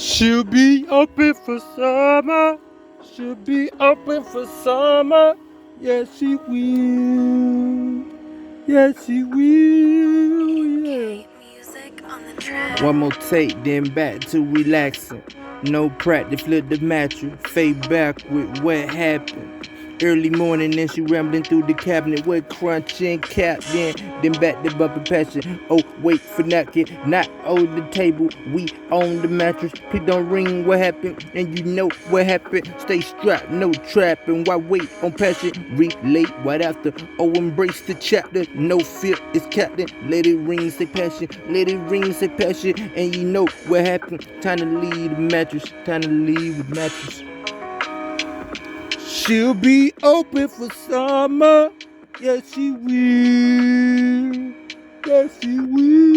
She'll be open for summer. She'll be open for summer. Yes, she will. Yes, she will. Yeah. Music on the track. One more take, then back to relaxing. No practice, flip the mattress. Fade back with what happened. Early morning, then she rambling through the cabinet with crunching cap. Then back to bumping passion. Oh, wait for knocking, not on the table. We on the mattress. Please don't ring what happened, and you know what happened. Stay strapped, no trapping. Why wait on passion? Relate right after. Oh, embrace the chapter. No fear is captain. Let it ring, say passion. Let it ring, say passion. And you know what happened. Time to leave the mattress. Time to leave the mattress. She'll be open for summer. Yes, she will. Yes, she will.